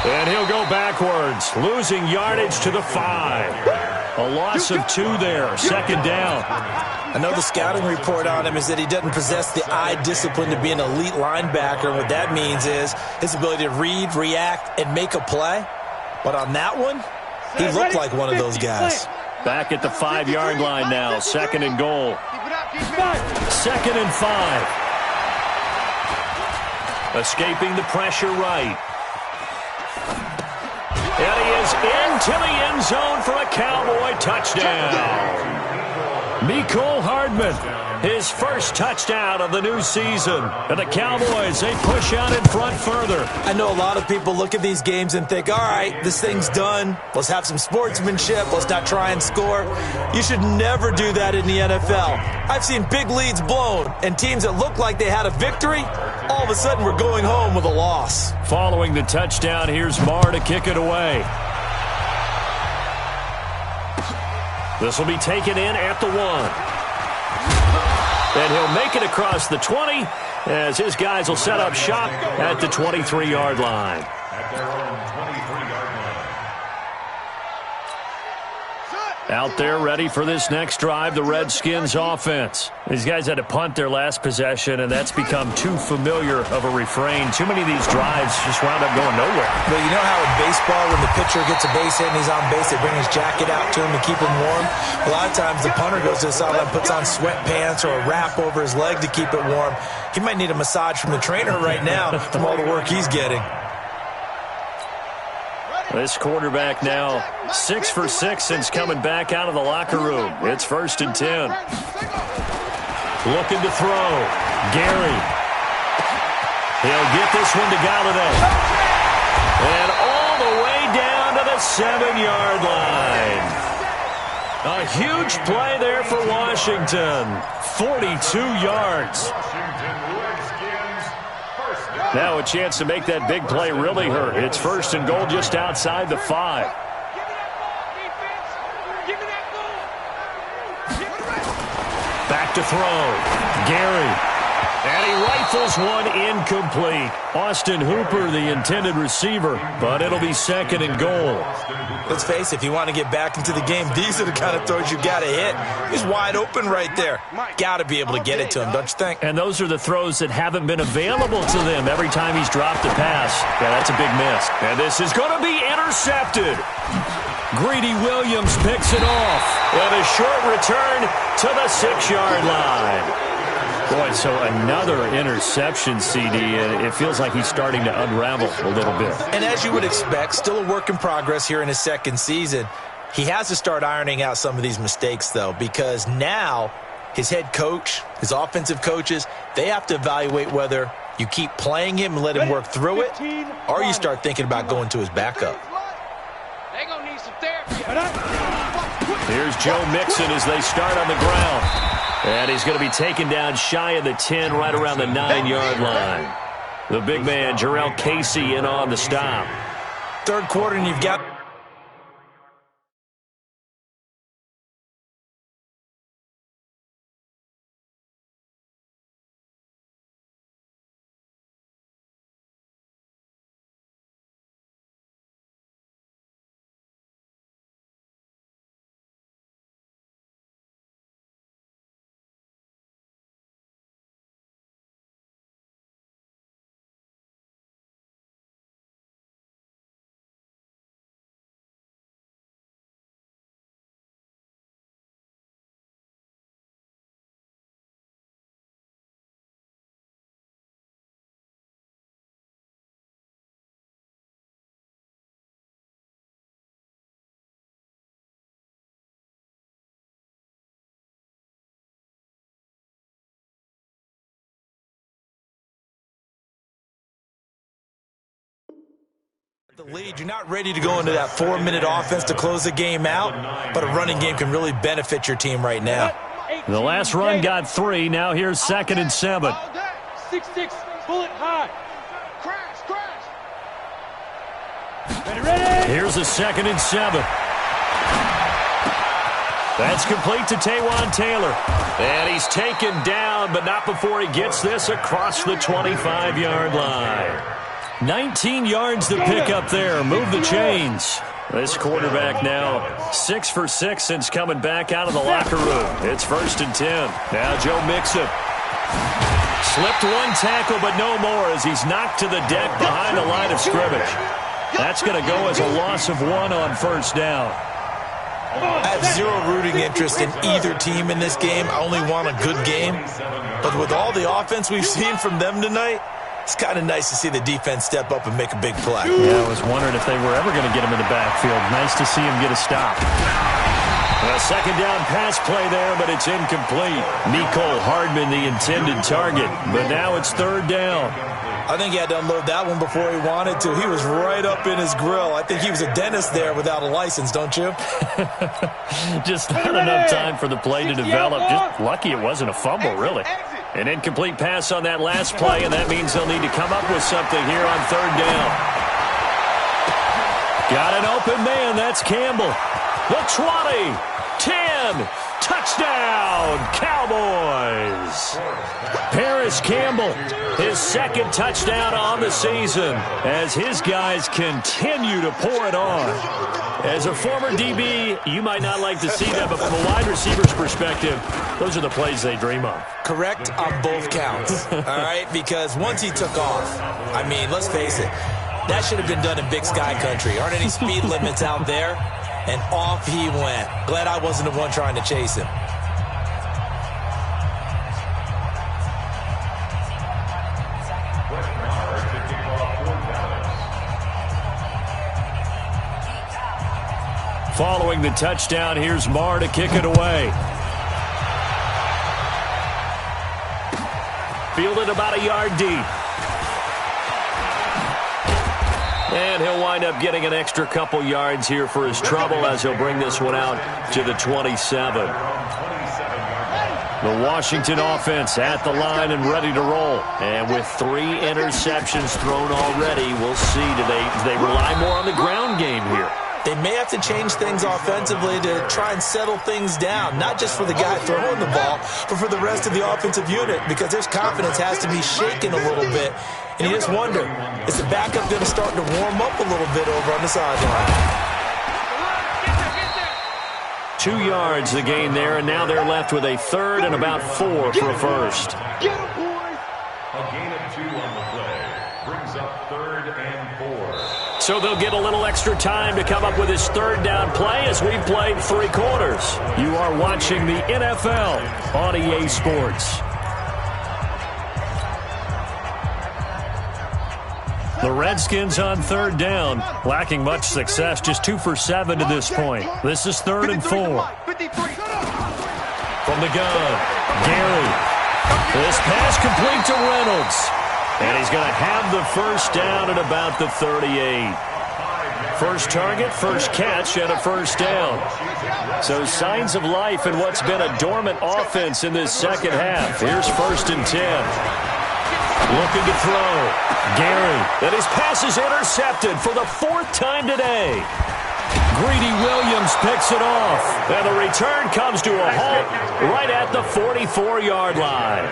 And he'll go backwards, losing yardage to the 5. A loss of 2 there, second down. I know the scouting report on him is that he doesn't possess the eye discipline to be an elite linebacker. What that means is his ability to read, react, and make a play. But on that one, he looked like one of those guys. Back at the 5-yard line now, second and goal. Second and 5. Escaping the pressure right. And he is into the end zone for a Cowboy touchdown. Mecole Hardman, his first touchdown of the new season. And the Cowboys, they push out in front further. I know a lot of people look at these games and think, all right, this thing's done. Let's have some sportsmanship. Let's not try and score. You should never do that in the NFL. I've seen big leads blown, and teams that looked like they had a victory, all of a sudden we're going home with a loss. Following the touchdown, here's Marr to kick it away. This will be taken in at the 1. And he'll make it across the 20 as his guys will set up shop at the 23-yard line. At their own 23-yard line. Out there ready for this next drive, the Redskins offense. These guys had to punt their last possession, and that's become too familiar of a refrain. Too many of these drives just wound up going nowhere. Well, you know how in baseball when the pitcher gets a base hit and he's on base, they bring his jacket out to him to keep him warm? A lot of times the punter goes to the sideline, puts on sweatpants or a wrap over his leg to keep it warm. He might need a massage from the trainer right now from all the work he's getting. This quarterback now 6 for 6 since coming back out of the locker room. It's 1st and 10. Looking to throw. Gary. He'll get this one to Galladay. And all the way down to the 7-yard line. A huge play there for Washington. 42 yards. Now a chance to make that big play really hurt. It's 1st and goal just outside the 5. Back to throw. Gary. And he rifles one incomplete. Austin Hooper, the intended receiver, but it'll be 2nd and goal. Let's face it, if you want to get back into the game, these are the kind of throws you got to hit. He's wide open right there. Got to be able to get it to him, don't you think? And those are the throws that haven't been available to them every time he's dropped a pass. Yeah, that's a big miss. And this is going to be intercepted. Greedy Williams picks it off. And a short return to the 6-yard line. Boy, so another interception, CD, and it feels like he's starting to unravel a little bit. And as you would expect, still a work in progress here in his 2nd season. He has to start ironing out some of these mistakes, though, because now his head coach, his offensive coaches, they have to evaluate whether you keep playing him and let him work through it, or you start thinking about going to his backup. They're going to need some therapy. Here's Joe Mixon as they start on the ground. And he's going to be taken down shy of the 10, right around the 9-yard line. The big man, Jarrell Casey, in on the stop. 3rd quarter, and you've got The lead, you're not ready to go into that 4-minute offense to close the game out, but a running game can really benefit your team right now. The last run got 3. Now here's 2nd and 7. 6-6, bullet high. Ready. Here's a 2nd and 7. That's complete to Taywan Taylor. And he's taken down, but not before he gets this across the 25-yard line. 19 yards to pick up there. Move the chains. This quarterback now 6 for 6 since coming back out of the locker room. It's 1st and 10. Now Joe Mixon. Slipped one tackle, but no more as he's knocked to the deck behind the line of scrimmage. That's going to go as a loss of 1 on 1st down. I have zero rooting interest in either team in this game. I only want a good game. But with all the offense we've seen from them tonight, it's kind of nice to see the defense step up and make a big play. Yeah, I was wondering if they were ever going to get him in the backfield. Nice to see him get a stop. A 2nd down pass play there, but it's incomplete. Nicole Hardman, the intended target, but now it's 3rd down. I think he had to unload that one before he wanted to. He was right up in his grill. I think he was a dentist there without a license, don't you? Just not enough time for the play to develop. Just lucky it wasn't a fumble, really. An incomplete pass on that last play, and that means they'll need to come up with something here on 3rd down. Got an open man. That's Campbell. The 20, 10, touchdown, Cowboys. Paris Campbell, his 2nd touchdown on the season as his guys continue to pour it on. As a former DB, you might not like to see that, but from a wide receiver's perspective, those are the plays they dream of. Correct on both counts, all right? Because once he took off, I mean, let's face it, that should have been done in Big Sky Country. Aren't any speed limits out there? And off he went. Glad I wasn't the one trying to chase him. Following the touchdown, here's Marr to kick it away. Fielded about a yard deep. And he'll wind up getting an extra couple yards here for his trouble as he'll bring this one out to the 27. The Washington offense at the line and ready to roll. And with 3 interceptions thrown already, we'll see, do they rely more on the ground game here? They may have to change things offensively to try and settle things down, not just for the guy throwing the ball, but for the rest of the offensive unit, because their confidence has to be shaken a little bit. And you just wonder, is the backup going to start to warm up a little bit over on the sideline? 2 yards the gain there, and now they're left with a 3rd and about 4 for a 1st. A gain of 2 on the play brings up 3rd and 4. So they'll get a little extra time to come up with his 3rd down play as we've played 3 quarters. You are watching the NFL on EA Sports. The Redskins on 3rd down, lacking much success, just 2 for 7 to this point. This is 3rd and 4. From the gun, Gary. This pass complete to Reynolds. And he's going to have the 1st down at about the 38. First target, first catch, and a 1st down. So signs of life in what's been a dormant offense in this 2nd half. Here's 1st and 10. Looking to throw. Gary. And his pass is intercepted for the 4th time today. Greedy Williams picks it off. And the return comes to a halt right at the 44-yard line.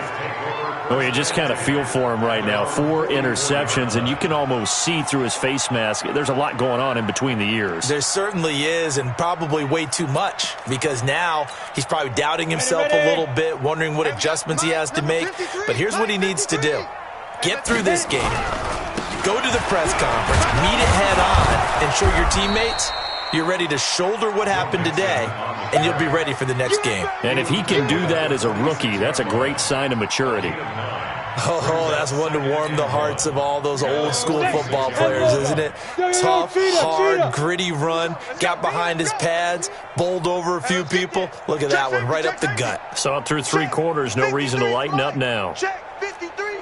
Oh, you just kind of feel for him right now. 4 interceptions, and you can almost see through his face mask. There's a lot going on in between the ears. There certainly is, and probably way too much, because now he's probably doubting himself a little bit, wondering what adjustments he has to make. But here's what he needs to do. Get through this game. Go to the press conference. Meet it head on, and show your teammates you're ready to shoulder what happened today, and you'll be ready for the next game. And if he can do that as a rookie, that's a great sign of maturity. Oh, that's one to warm the hearts of all those old school football players, isn't it? Tough, hard, gritty run, got behind his pads, bowled over a few people. Look at that one, right up the gut. Saw it through 3 quarters, no reason to lighten up now.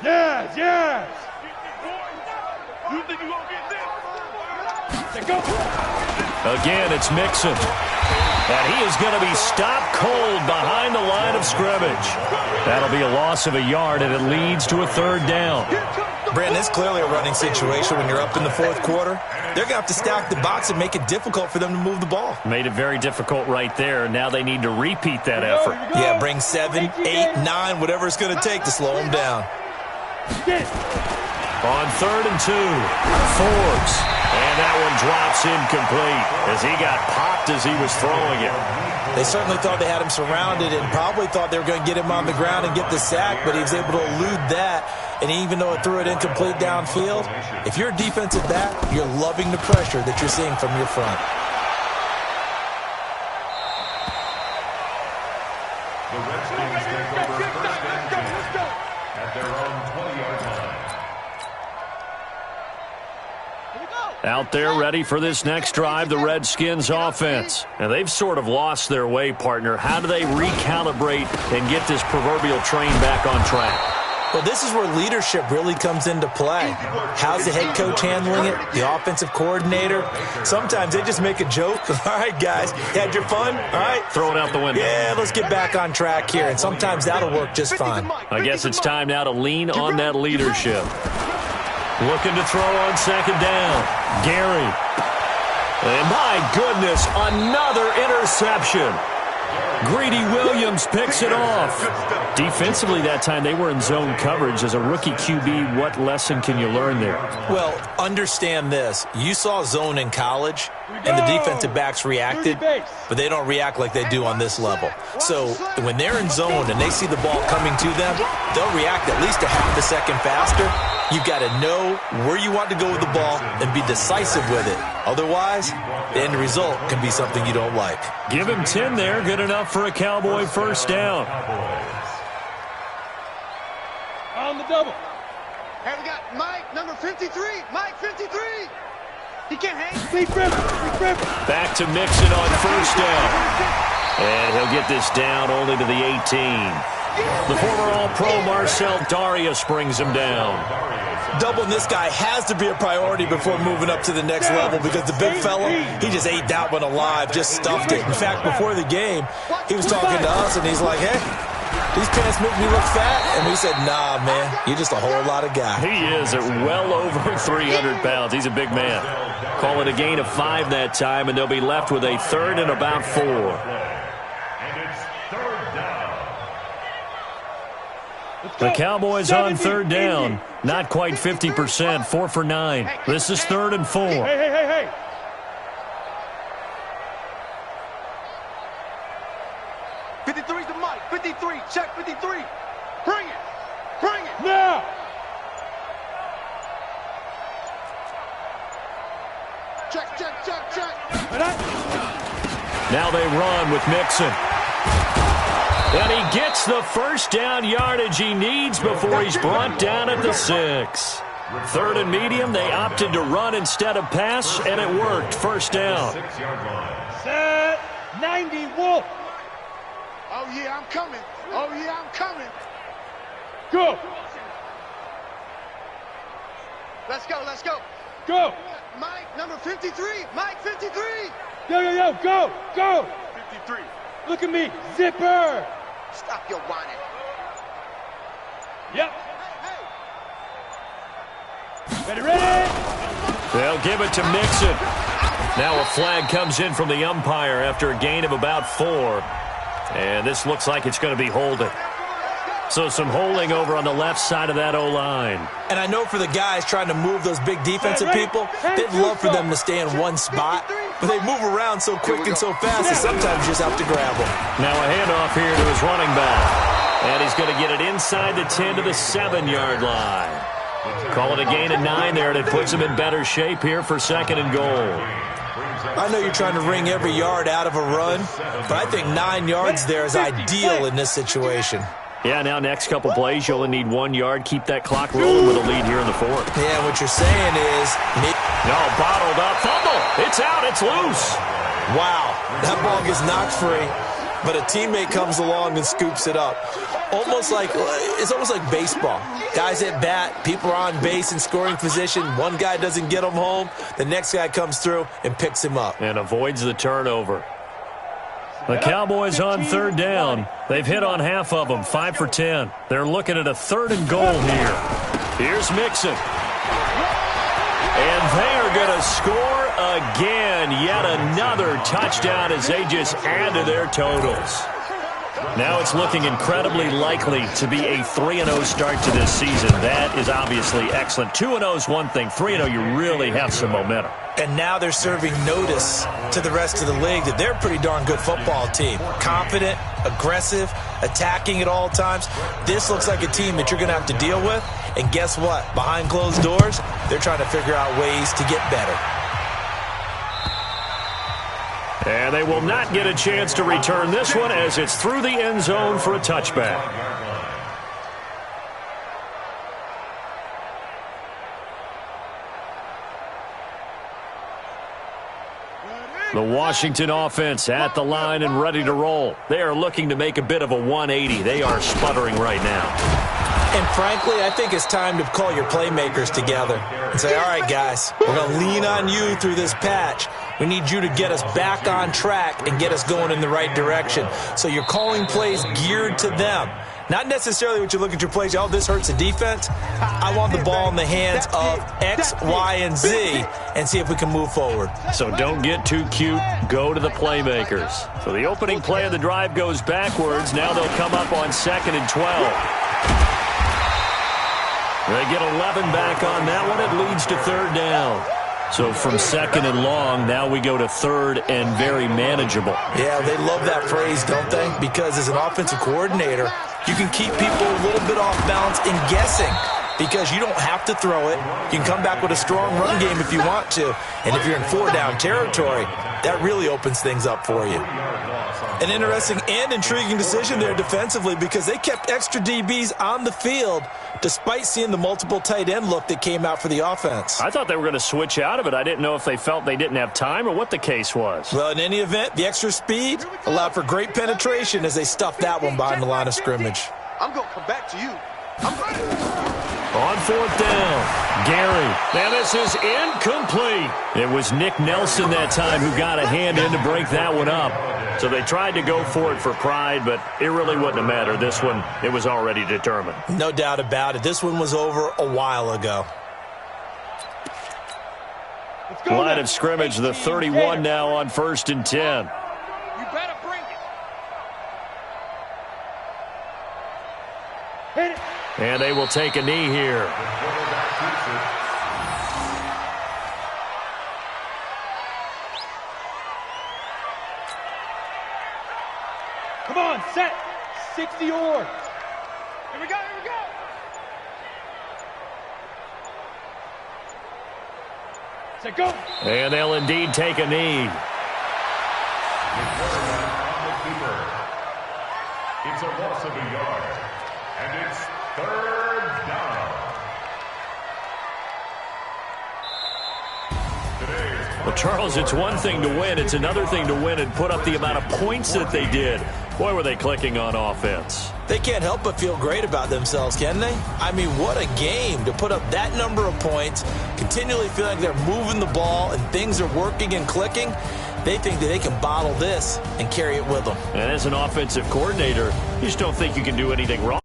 Yes. Again, it's Mixon. And he is going to be stopped cold behind the line of scrimmage. That'll be a loss of a yard, and it leads to a third down. Brandon, it's clearly a running situation when you're up in the fourth quarter. They're going to have to stack the box and make it difficult for them to move the ball. Made it very difficult right there. Now they need to repeat that effort. Yeah, bring 7, 8, 9, whatever it's going to take to slow them down. On 3rd and 2, Forbes. And that one drops incomplete as he got popped as he was throwing it. They certainly thought they had him surrounded and probably thought they were going to get him on the ground and get the sack, but he was able to elude that. And even though it threw it incomplete downfield, if you're a defensive back, you're loving the pressure that you're seeing from your front. The Redskins take over 1st and 10 at their own 20-yard line. Out there ready for this next drive, the Redskins offense. And they've sort of lost their way, partner. How do they recalibrate and get this proverbial train back on track? Well, this is where leadership really comes into play. How's the head coach handling it? The offensive coordinator? Sometimes they just make a joke. All right, guys, had your fun? All right. Throw it out the window. Yeah, let's get back on track here. And sometimes that'll work just fine. I guess it's time now to lean on that leadership. Looking to throw on 2nd down. Gary. And my goodness, another interception. Greedy Williams picks it off. Defensively that time, they were in zone coverage. As a rookie QB, what lesson can you learn there? Well, understand this. You saw zone in college, and the defensive backs reacted, but they don't react like they do on this level. So when they're in zone and they see the ball coming to them, they'll react at least a half a second faster. You've got to know where you want to go with the ball and be decisive with it. Otherwise, the end result can be something you don't like. Give him 10 there. Good enough for a Cowboy first down. On the double. Hey, we got Mike, number 53. Mike, 53. He can't hang. Sleep river. Back to Mixon on first down. And he'll get this down only to the 18. The former All-Pro Marcel Darius brings him down. Doubling this guy has to be a priority before moving up to the next level because the big fella, he just ate that one alive, just stuffed it. In fact, before the game, he was talking to us, and he's like, hey, these pants make me look fat. And we said, nah, man, you're just a whole lot of guy. He is at well over 300 pounds. He's a big man. Call it a gain of 5 that time, and they'll be left with a 3rd and about 4. The Cowboys on 3rd down. Not quite 50%. 4 for 9. This is 3rd and 4. Hey. 53's the Mike. 53. Check 53. Bring it. Now. Check. Now they run with Mixon. And he gets the first down yardage he needs before he's brought down at the 6. 3rd and medium, they opted to run instead of pass, and it worked. First down. Set 90 Wolf. Oh, yeah, I'm coming. Go. Let's go. Go. Mike, number 53. Mike, 53. Yo, go. 53. Look at me, zipper. Stop your whining. Yep. Ready. They'll give it to Mixon. Now a flag comes in from the umpire after a gain of about 4. And this looks like it's going to be holding. So some holding over on the left side of that O-line. And I know for the guys trying to move those big defensive people, they'd love for them to stay in one spot. But they move around so quick and so fast that sometimes you just have to grab them. Now a handoff here to his running back. And he's going to get it inside the 10 to the 7-yard line. Call it a gain of 9 there, and it puts him in better shape here for 2nd and goal. I know you're trying to wring every yard out of a run, but I think 9 yards there is ideal in this situation. Yeah, now next couple plays, you'll only need 1 yard. Keep that clock rolling with a lead here in the 4th. Yeah, what you're saying is... No, bottled up. Fumble. It's out. It's loose. Wow, that ball gets knocked free, but a teammate comes along and scoops it up. almost like baseball. Guys at bat, people are on base in scoring position. One guy doesn't get him home. The next guy comes through and picks him up. And avoids the turnover. The Cowboys on third down. They've hit on half of them, 5 for 10. They're looking at a 3rd and goal here. Here's Mixon. And they are going to score again. Yet another touchdown as they just add to their totals. Now it's looking incredibly likely to be a 3-0 start to this season. That is obviously excellent. 2-0 is one thing. 3-0, you really have some momentum. And now they're serving notice to the rest of the league that they're a pretty darn good football team. Confident, aggressive, attacking at all times. This looks like a team that you're going to have to deal with. And guess what? Behind closed doors, they're trying to figure out ways to get better. And they will not get a chance to return this one as it's through the end zone for a touchback. The Washington offense at the line and ready to roll. They are looking to make a bit of a 180. They are sputtering right now. And frankly, I think it's time to call your playmakers together and say, all right, guys, we're going to lean on you through this patch. We need you to get us back on track and get us going in the right direction. So you're calling plays geared to them. Not necessarily what you look at your plays, oh, this hurts the defense. I want the ball in the hands of X, Y, and Z and see if we can move forward. So don't get too cute. Go to the playmakers. So the opening play of the drive goes backwards. Now they'll come up on 2nd and 12. They get 11 back on that one. It leads to 3rd down. So from 2nd and long, now we go to 3rd and very manageable. Yeah, they love that phrase, don't they? Because as an offensive coordinator, you can keep people a little bit off balance in guessing because you don't have to throw it. You can come back with a strong run game if you want to. And if you're in 4-down territory, that really opens things up for you. An interesting and intriguing decision there defensively because they kept extra DBs on the field despite seeing the multiple tight end look that came out for the offense. I thought they were going to switch out of it. I didn't know if they felt they didn't have time or what the case was. Well, in any event, the extra speed allowed for great penetration as they stuffed that one behind the line of scrimmage. I'm going to come back to you. I'm ready. On 4th down, Gary. Now this is incomplete. It was Nick Nelson that time who got a hand in to break that one up. So they tried to go for it for pride, but it really wouldn't have mattered. This one, it was already determined. No doubt about it. This one was over a while ago. Line of scrimmage, the 31 now on 1st and 10. You better bring it. Hit it. And they will take a knee here. Come on, set. 60 or. Here we go, here we go. Set, go. And they'll indeed take a knee. It's a loss of a yard. And it's 3rd down. Well, Charles, it's one thing to win. It's another thing to win and put up the amount of points that they did. Boy, were they clicking on offense. They can't help but feel great about themselves, can they? I mean, what a game to put up that number of points, continually feeling like they're moving the ball and things are working and clicking. They think that they can bottle this and carry it with them. And as an offensive coordinator, you just don't think you can do anything wrong.